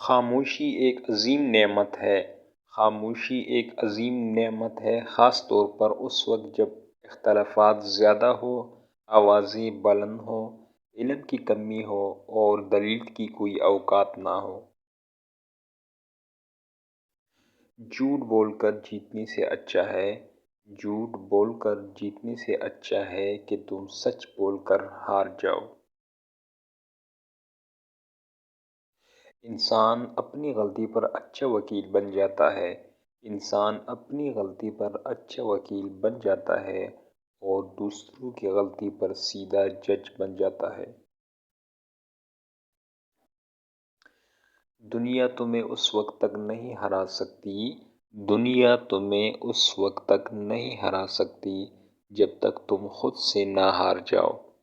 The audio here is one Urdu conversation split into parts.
خاموشی ایک عظیم نعمت ہے۔ خاموشی ایک عظیم نعمت ہے، خاص طور پر اس وقت جب اختلافات زیادہ ہوں، آوازیں بلند ہوں، علم کی کمی ہو اور دلیل کی کوئی اوقات نہ ہو۔ جھوٹ بول کر جیتنے سے اچھا ہے جھوٹ بول کر جیتنے سے اچھا ہے کہ تم سچ بول کر ہار جاؤ۔ انسان اپنی غلطی پر اچھا وکیل بن جاتا ہے انسان اپنی غلطی پر اچھا وکیل بن جاتا ہے اور دوسروں کی غلطی پر سیدھا جج بن جاتا ہے۔ دنیا تمہیں اس وقت تک نہیں ہرا سکتی دنیا تمہیں اس وقت تک نہیں ہرا سکتی جب تک تم خود سے نہ ہار جاؤ۔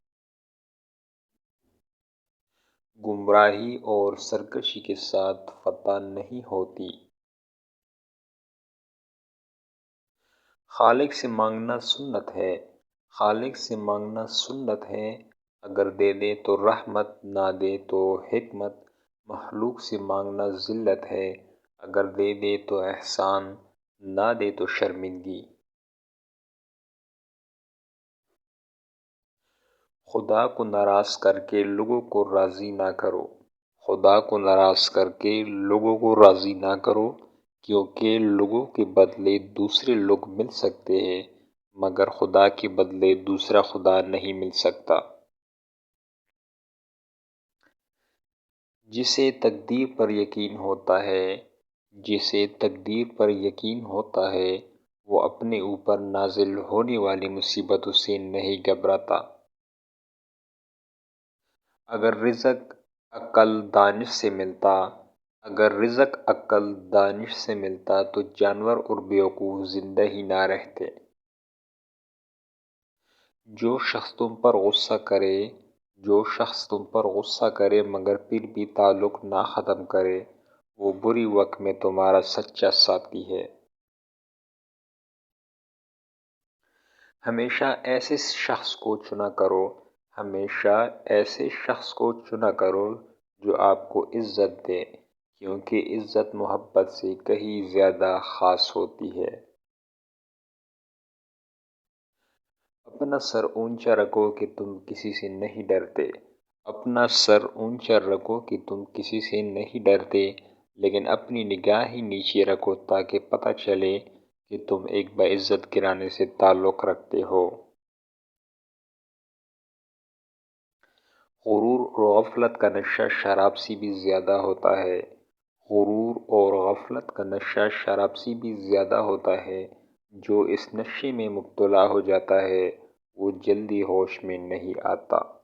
گمراہی اور سرکشی کے ساتھ فتح نہیں ہوتی۔ خالق سے مانگنا سنت ہے خالق سے مانگنا سنت ہے، اگر دے دے تو رحمت نہ دے تو حکمت۔ مخلوق سے مانگنا ذلت ہے، اگر دے دے تو احسان نہ دے تو شرمندگی۔ خدا کو ناراض کر کے لوگوں کو راضی نہ کرو خدا کو ناراض کر کے لوگوں کو راضی نہ کرو، کیونکہ لوگوں کے بدلے دوسرے لوگ مل سکتے ہیں مگر خدا کے بدلے دوسرا خدا نہیں مل سکتا۔ جسے تقدیر پر یقین ہوتا ہے جسے تقدیر پر یقین ہوتا ہے وہ اپنے اوپر نازل ہونے والی مصیبتوں سے نہیں گھبراتا۔ اگر رزق عقل دانش سے ملتا تو جانور اور بیوقوف زندہ ہی نہ رہتے۔ جو شخص تم پر غصہ کرے مگر پھر بھی تعلق نہ ختم کرے، وہ بری وقت میں تمہارا سچا ساتھی ہے۔ ہمیشہ ایسے شخص کو چنا کرو جو آپ کو عزت دے، کیونکہ عزت محبت سے کہیں زیادہ خاص ہوتی ہے۔ اپنا سر اونچا رکھو کہ تم کسی سے نہیں ڈرتے اپنا سر اونچا رکھو کہ تم کسی سے نہیں ڈرتے، لیکن اپنی نگاہیں نیچے رکھو تاکہ پتہ چلے کہ تم ایک باعزت گھرانے سے تعلق رکھتے ہو۔ غرور اور غفلت کا نشہ شراب سے بھی زیادہ ہوتا ہے غرور اور غفلت کا نشہ شراب سے بھی زیادہ ہوتا ہے۔ جو اس نشے میں مبتلا ہو جاتا ہے وہ جلدی ہوش میں نہیں آتا۔